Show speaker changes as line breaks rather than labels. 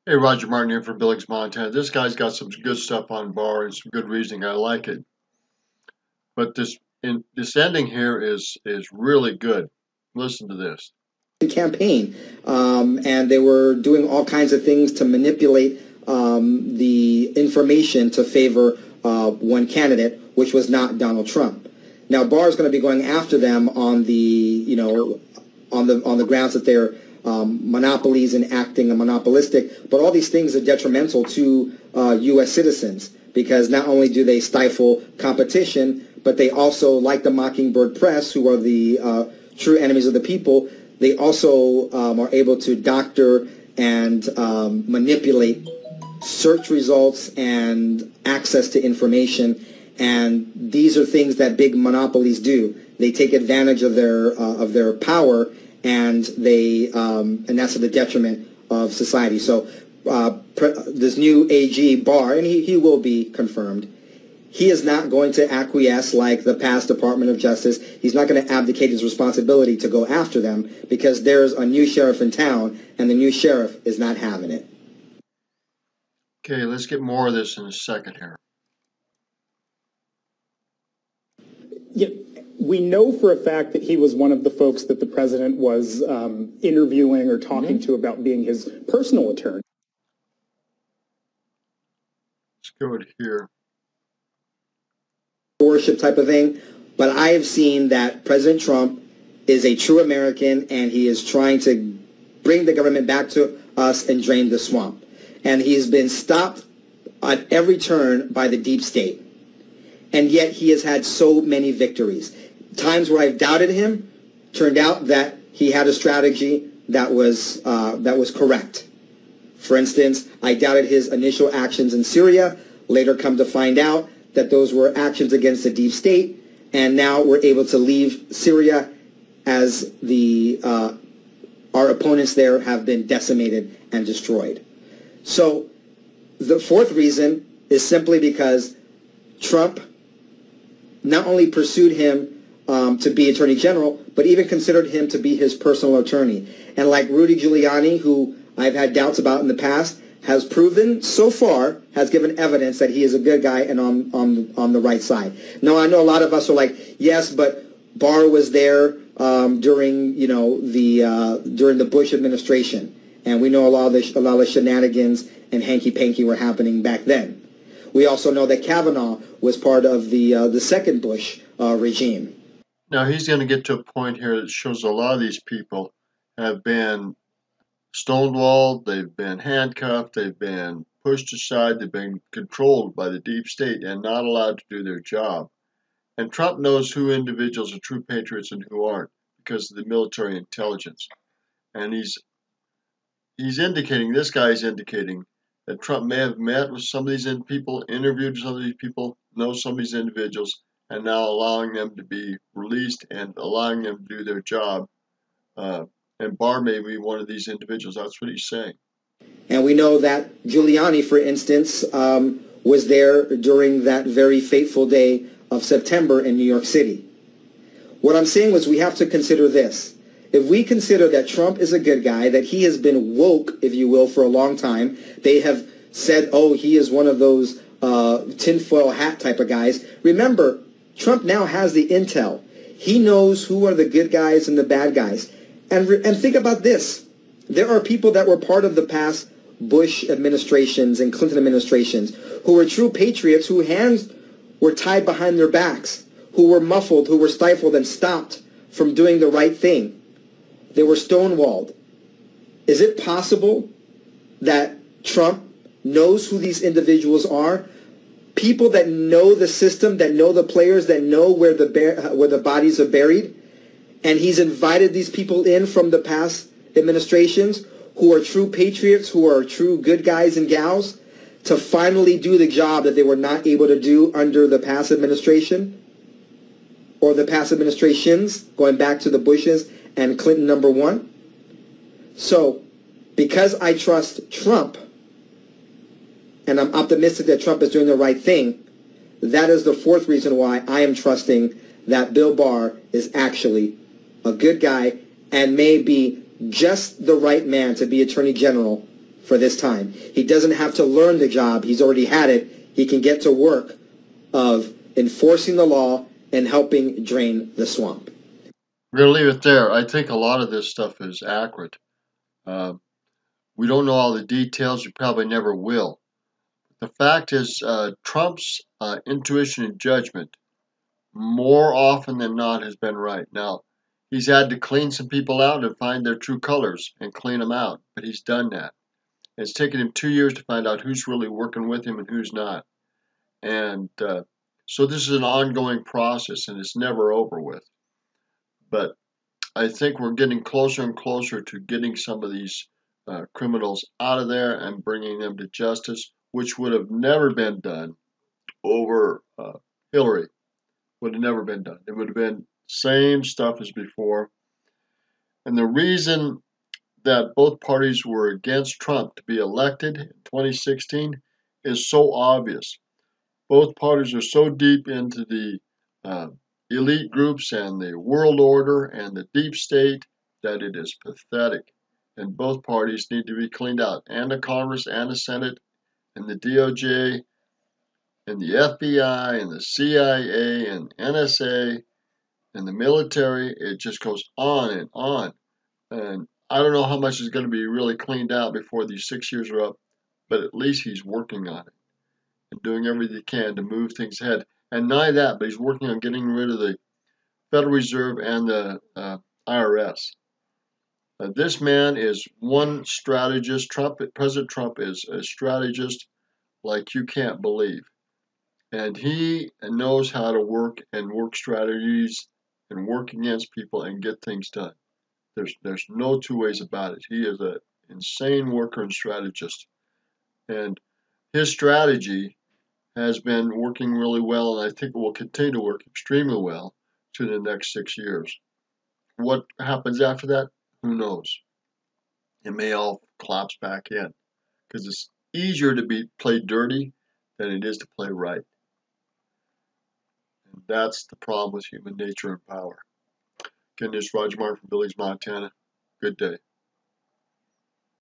Hey, Roger Martin here from Billings, Montana. This guy's got some good stuff on Barr and some good reasoning. I like it. But this ending here is really good. Listen to this.
Campaign, and they were doing all kinds of things to manipulate the information to favor one candidate, which was not Donald Trump. Now Barr is going to be going after them on the grounds that they're monopolies and acting monopolistic, but all these things are detrimental to U.S. citizens because not only do they stifle competition, but they also, like the Mockingbird Press, who are the true enemies of the people, they also are able to doctor and manipulate search results and access to information. And these are things that big monopolies do. They take advantage of their power, and and that's to the detriment of society. So this new AG Barr, and he will be confirmed, he is not going to acquiesce like the past Department of Justice. He's not going to abdicate his responsibility to go after them because there's a new sheriff in town, and the new sheriff is not having it.
Okay, let's get more of this in a second here.
Yeah, we know for a fact that he was one of the folks that the president was interviewing or talking to about being his personal attorney.
Let's go to here.
Worship type of thing, but I have seen that President Trump is a true American, and he is trying to bring the government back to us and drain the swamp. And he's been stopped at every turn by the deep state. And yet he has had so many victories. Times where I've doubted him, turned out that he had a strategy that was correct. For instance, I doubted his initial actions in Syria, later come to find out that those were actions against the deep state, and now we're able to leave Syria as our opponents there have been decimated and destroyed. So the fourth reason is simply because Trump not only pursued him to be Attorney General, but even considered him to be his personal attorney. And like Rudy Giuliani, who I've had doubts about in the past, has proven so far, has given evidence that he is a good guy and on the right side. Now, I know a lot of us are like, yes, but Barr was there during the Bush administration, and we know a lot of shenanigans and hanky-panky were happening back then. We also know that Kavanaugh was part of the second Bush regime.
Now he's going to get to a point here that shows a lot of these people have been stonewalled, they've been handcuffed, they've been pushed aside, they've been controlled by the deep state and not allowed to do their job. And Trump knows who individuals are true patriots and who aren't because of the military intelligence. And this guy is indicating that Trump may have met with some of these people, interviewed some of these people, knows some of these individuals, and now allowing them to be released and allowing them to do their job. And Barr may be one of these individuals. That's what he's saying.
And we know that Giuliani, for instance, was there during that very fateful day of September in New York City. What I'm saying was we have to consider this. If we consider that Trump is a good guy, that he has been woke, if you will, for a long time, they have said, oh, he is one of those tinfoil hat type of guys. Remember, Trump now has the intel. He knows who are the good guys and the bad guys. And think about this. There are people that were part of the past Bush administrations and Clinton administrations who were true patriots, whose hands were tied behind their backs, who were muffled, who were stifled and stopped from doing the right thing. They were stonewalled. Is it possible that Trump knows who these individuals are? People that know the system, that know the players, that know where the bodies are buried? And he's invited these people in from the past administrations who are true patriots, who are true good guys and gals, to finally do the job that they were not able to do under the past administration or the past administrations, going back to the Bushes and Clinton #1. So, because I trust Trump, and I'm optimistic that Trump is doing the right thing, that is the fourth reason why I am trusting that Bill Barr is actually a good guy and may be just the right man to be Attorney General for this time. He doesn't have to learn the job. He's already had it. He can get to work of enforcing the law and helping drain the swamp.
We're going to leave it there. I think a lot of this stuff is accurate. We don't know all the details. We probably never will. The fact is, Trump's intuition and judgment more often than not has been right. Now, he's had to clean some people out and find their true colors and clean them out, but he's done that. It's taken him 2 years to find out who's really working with him and who's not. And so this is an ongoing process, and it's never over with. But I think we're getting closer and closer to getting some of these criminals out of there and bringing them to justice, which would have never been done over Hillary. Would have never been done. It would have been same stuff as before. And the reason that both parties were against Trump to be elected in 2016 is so obvious. Both parties are so deep into the elite groups and the world order and the deep state that it is pathetic. And both parties need to be cleaned out, and the Congress and the Senate and the DOJ and the FBI and the CIA and NSA and the military. It just goes on and on. And I don't know how much is going to be really cleaned out before these 6 years are up, but at least he's working on it and doing everything he can to move things ahead. And not that, but he's working on getting rid of the Federal Reserve and the IRS. This man is one strategist. President Trump is a strategist like you can't believe. And he knows how to work and work strategies and work against people and get things done. There's no two ways about it. He is an insane worker and strategist. And his strategy has been working really well, and I think it will continue to work extremely well to the next 6 years. What happens after that? Who knows? It may all collapse back in because it's easier to be played dirty than it is to play right. And that's the problem with human nature and power. Again, this is Roger Martin from Billings, Montana. Good day.